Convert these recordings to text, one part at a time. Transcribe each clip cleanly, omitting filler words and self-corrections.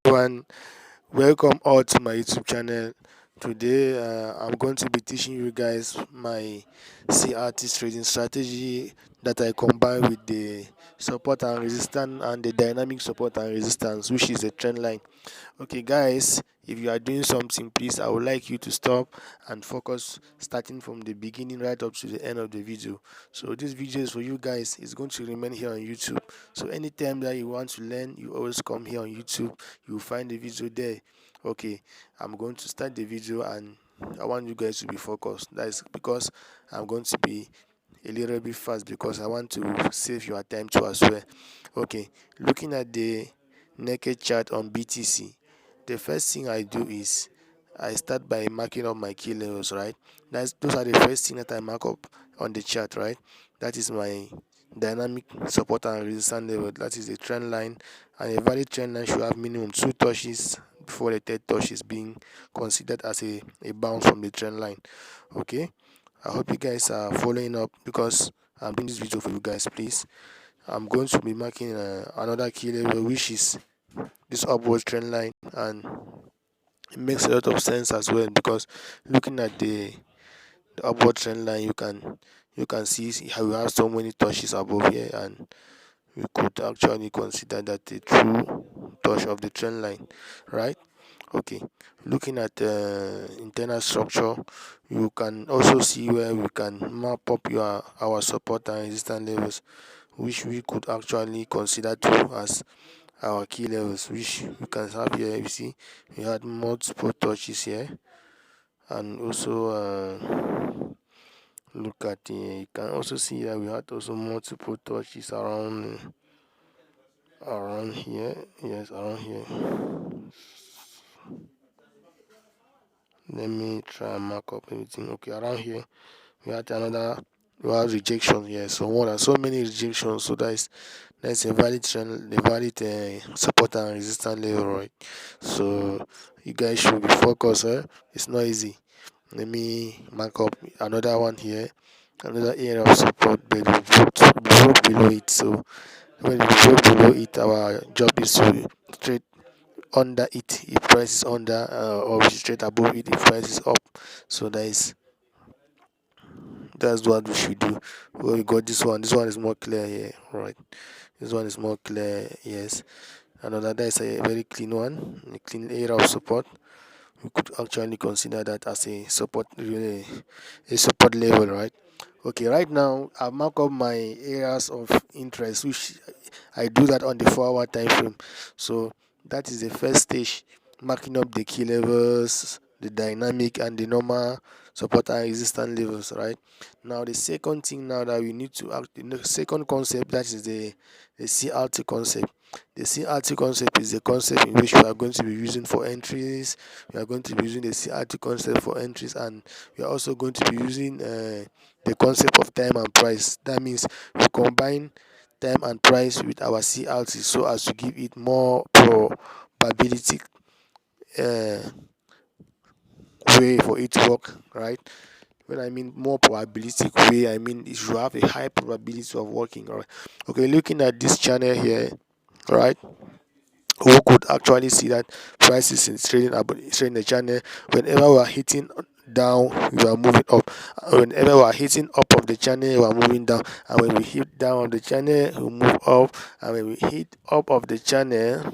Everyone, welcome all to my YouTube channel. Today I'm going to be teaching you guys my CRT trading strategy that I combine with the support and resistance and the dynamic support and resistance, which is the trend line. Okay guys, if you are doing something, please, I would like you to stop and focus, starting from the beginning right up to the end of the video. So this video is for you guys. It's going to remain here on YouTube, so anytime that you want to learn, you always come here on YouTube. You will find the video there. Okay, I'm going to start the video and I want you guys to be focused. That is because I'm going to be a little bit fast because I want to save your time too as well. Okay, looking at the naked chart on BTC, the first thing I do is I start by marking up my key levels, right? Those are the first thing that I mark up on the chart, right? That is my dynamic support and resistance level. That is a trend line, and a valid trend line should have minimum 2 touches before the third touch is being considered as a bounce from the trend line. Okay, I hope you guys are following up because I'm doing this video for you guys. Please, I'm going to be marking another key level, which is this upward trend line, and it makes a lot of sense as well because looking at the upward trend line, you can see how we have so many touches above here, and we could actually consider that a true touch of the trend line, right? Okay, looking at internal structure, you can also see where we can map up our support and resistance levels, which we could actually consider too as our key levels, which we can have here. You see we had multiple touches here, and also look at you can also see that we had also multiple touches around here. Yes, around here. Let me try and mark up everything. Okay, around here we had another, we have rejection here, so more than so many rejections. So that's a valid trend, a valid support and resistance level, right? So you guys should be focused. It's not easy. Let me mark up another one here, another area of support, but we broke below it. So when we broke below it, our job is to trade under it if price is under, or straight above it if price is up. So that's what we should do. Well, we got this one is more clear here, right? This one is more clear, yes. Another, that is a very clean one, a clean area of support. We could actually consider that as a support, really a support level, right? Okay, right now I mark up my areas of interest, which I do that on the 4-hour time frame. So that is the first stage, marking up the key levels, the dynamic and the normal support and resistance levels, right? Now the second thing now that we need to act, the second concept, that is the CRT concept. The CRT concept is the concept in which we are going to be using for entries. We are going to be using the CRT concept for entries, and we are also going to be using the concept of time and price. That means we combine time and price with our CRT so as to give it more probability uh, way for it to work, right? When I mean more probabilistic way, I mean it should have a high probability of working. All right. Okay, looking at this channel here, right, we could actually see that prices is trading the channel. Whenever we are hitting down, we are moving up. Whenever we are hitting up of the channel, we are moving down. And when we hit down of the channel, we move up. And when we hit up of the channel,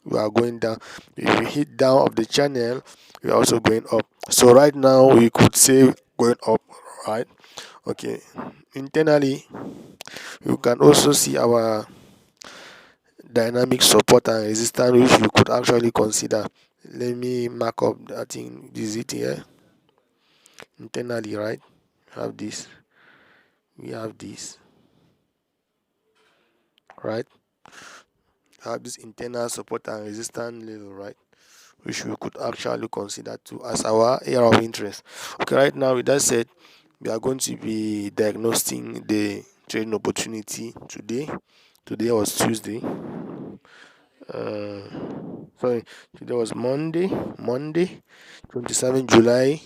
we are going down. If we hit down of the channel, we are also going up. So right now we could say going up, right? Okay, internally you can also see our dynamic support and resistance, which you could actually consider. Let me mark up that thing. This is it here internally, right? Have this, we have this, right? Have this internal support and resistance level, right, which we could actually consider to as our area of interest. Okay, right now with that said, we are going to be diagnosing the trading opportunity today. Today was Tuesday. uh Sorry, today was Monday, 27 July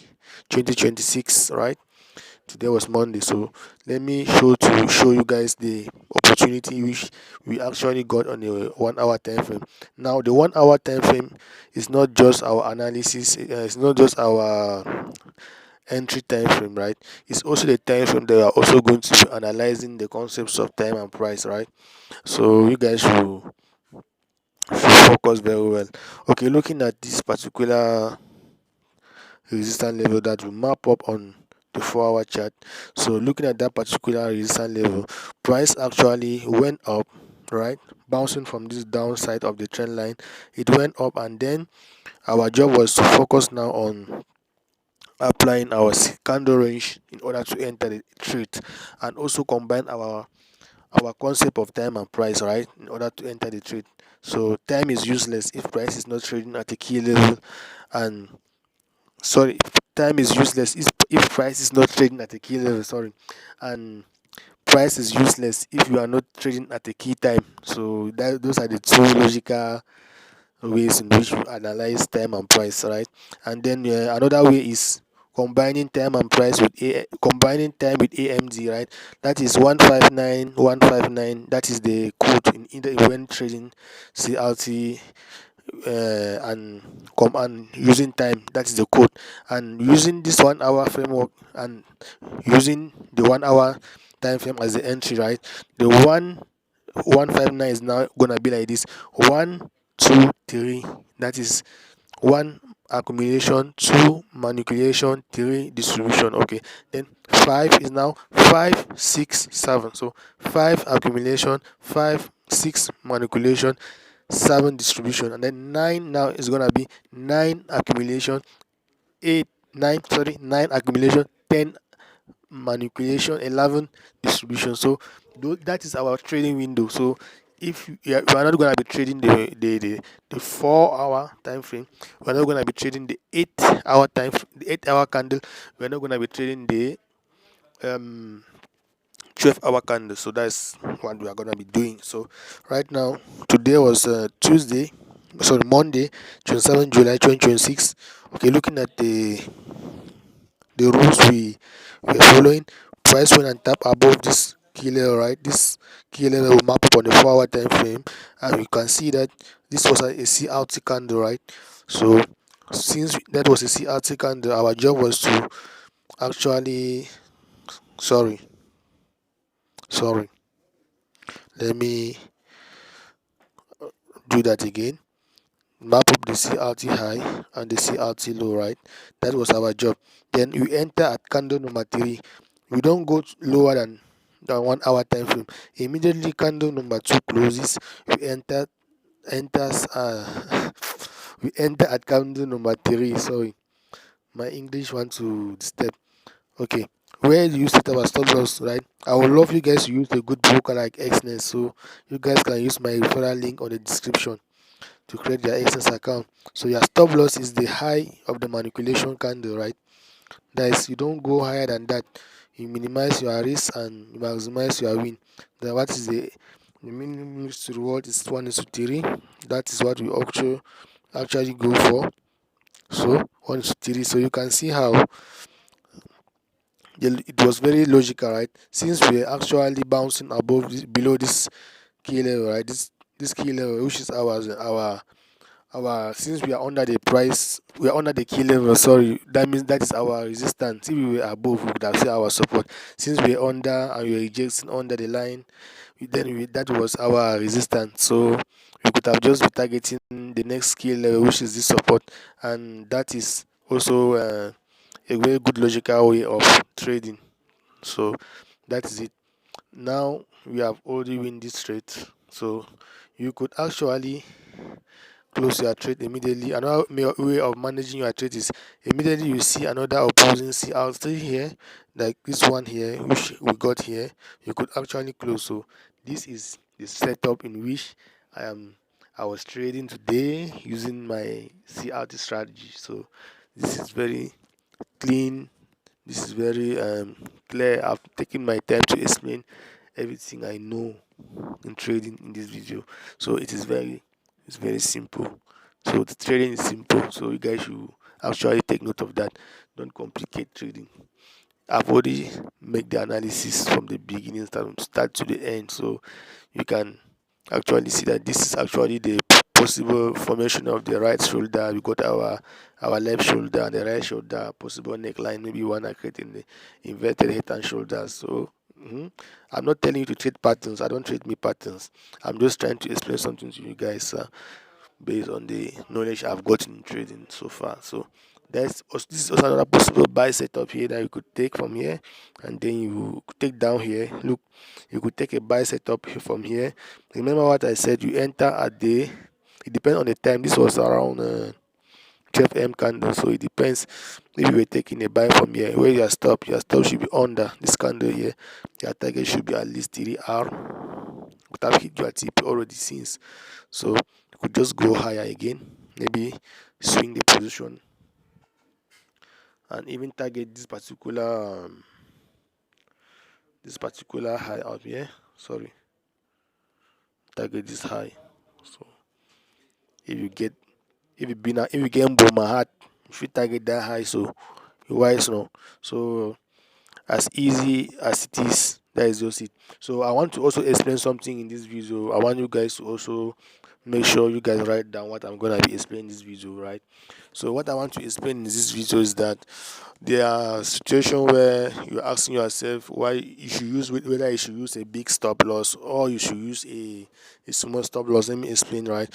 2026, right? today was Monday. So let me show you guys the opportunity which we actually got on a 1 hour time frame. Now the 1 hour time frame is not just our analysis, it's not just our entry time frame, right? It's also the time frame that we are also going to be analyzing the concepts of time and price, right? So you guys should focus very well. Okay, looking at this particular resistance level that will map up on the 4 hour chart. So looking at that particular resistance level, price actually went up, right? Bouncing from this downside of the trend line, it went up, and then our job was to focus now on applying our candle range in order to enter the trade, and also combine our concept of time and price, right, in order to enter the trade. So time is useless if price is not trading at a key level, and sorry, time is useless if price is not trading at a key level, sorry, and price is useless if you are not trading at a key time. So those are the two logical ways in which you analyze time and price, right? And then another way is combining time and price with combining time with AMD, right? That is 159159. That is the code in either when trading CRT, and come and using time, that is the code, and using this 1 hour framework and using the 1 hour time frame as the entry, right? The 1159 is now gonna be like this: 1 2 3. That is one accumulation, two manipulation, three distribution. Okay, then five is now 5 6 7. So five accumulation, 5 6 manipulation, 7 distribution, and then nine now is gonna be 9 accumulation, 9 accumulation, 10 manipulation, 11 distribution. So that is our trading window. So if we are not going to be trading the 4 hour time frame, we're not going to be trading the 8 hour the 8 hour candle, we're not going to be trading the um 12 hour candle. So that's what we are going to be doing. So right now, today was Monday, 27 July 2026. Okay, looking at the rules we are following. Price when and tap above this key level, right? This key level will map up on the 4 hour time frame, and you can see that this was a CRT candle, right? So since that was a CRT candle, our job was to actually, sorry, sorry, let me do that again. Map up the CRT high and the CRT low, right? That was our job. Then you enter at candle number 3. We don't go lower than 1 hour time frame. Immediately candle number 2 closes, we enters we enter at candle number 3. Sorry, my English want to step. Okay, where do you set our stop loss, right? I would love you guys to use a good broker like Xness, so you guys can use my referral link on the description to create their Xness account. So your stop loss is the high of the manipulation candle, right? That is, you don't go higher than that. You minimize your risk and you maximize your win. Then what is the minimum risk to reward is 1:3. That is what we actually go for. So 1:3. So you can see how it was very logical, right? Since we are actually bouncing below this key level, right? This key level, which is our since we are under the price, we are under the key level, sorry, that means that is our resistance. If we were above, we would have said our support. Since we are under and we are rejecting under the line, that was our resistance. So we could have just be targeting the next key level, which is this support, and that is also a very good logical way of trading. So that is it. Now we have already win this trade, so you could actually close your trade immediately. Another way of managing your trade is immediately you see another opposing CRT here, like this one here, which we got here, you could actually close. So this is the setup in which I was trading today using my CRT strategy. So this is very clean, this is very clear. I've taken my time to explain everything I know in trading in this video. So it's very simple. So the trading is simple. So you guys should actually take note of that. Don't complicate trading. I've already make the analysis from the beginning, start to the end, so you can actually see that this is actually the possible formation of the right shoulder. We got our left shoulder and the right shoulder, possible neckline. Maybe you wanna create in the inverted head and shoulders. So I'm not telling you to trade patterns. I don't trade me patterns. I'm just trying to explain something to you guys based on the knowledge I've gotten in trading so far. So this is also another possible buy setup here that you could take from here, and then you could take down here. Look, you could take a buy setup from here. Remember what I said? You enter at the. It depends on the time. This was around 12 candle, so it depends. If you were taking a buy from here, where your stop should be under this candle here. Your target should be at least 3R. But I've hit your TP already since, so you could just go higher again, maybe swing the position and even target this particular high up here. Sorry, target this high. So if you get if you get Boma hat, you should target that high. So you wise now. So as easy as it is, that is just it. So I want to also explain something in this video. I want you guys to also make sure you guys write down what I'm gonna be explaining in this video, right? So what I want to explain in this video is that there are situations where you're asking yourself why you should use whether you should use a big stop loss or you should use a small stop loss. Let me explain, right?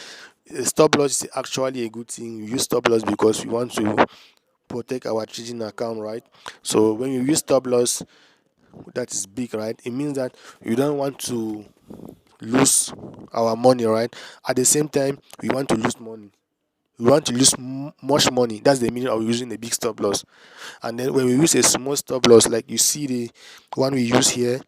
A stop loss is actually a good thing. You use stop loss because we want to protect our trading account, right? So when you use stop loss that is big, right, it means that you don't want to lose our money, right? At the same time, we want to lose money. We want to lose much money. That's the meaning of using a big stop loss. And then when we use a small stop loss, like you see the one we use here,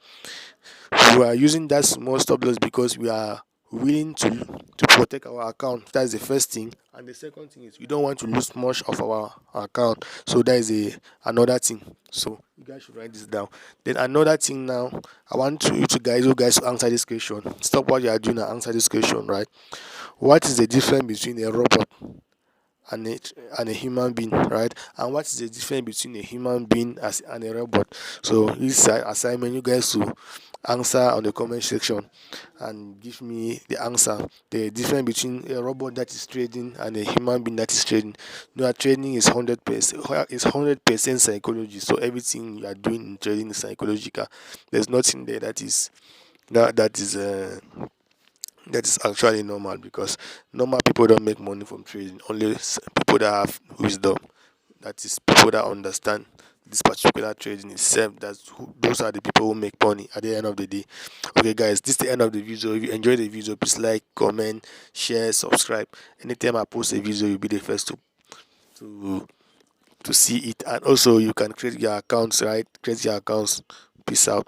we are using that small stop loss because we are willing to protect our account. That's the first thing. And the second thing is we don't want to lose much of our account. So that is another thing. So you guys should write this down. Then another thing now, I want you guys to answer this question. Stop what you are doing and answer this question, right? What is the difference between a robot and a human being, right? And what is the difference between a human being and a robot? So this assignment, you guys to answer on the comment section and give me the answer. The difference between a robot that is trading and a human being that is trading. Trading is 100% psychology. So everything you are doing in trading is psychological. There's nothing there that is that is actually normal, because normal people don't make money from trading. Only people that have wisdom, that is people that understand this particular trading itself, those are the people who make money at the end of the day. Okay guys, this is the end of the video. If you enjoyed the video, please like, comment, share, subscribe. Anytime I post a video, you'll be the first to to see it. And also you can create your accounts, right? Create your accounts. Peace out.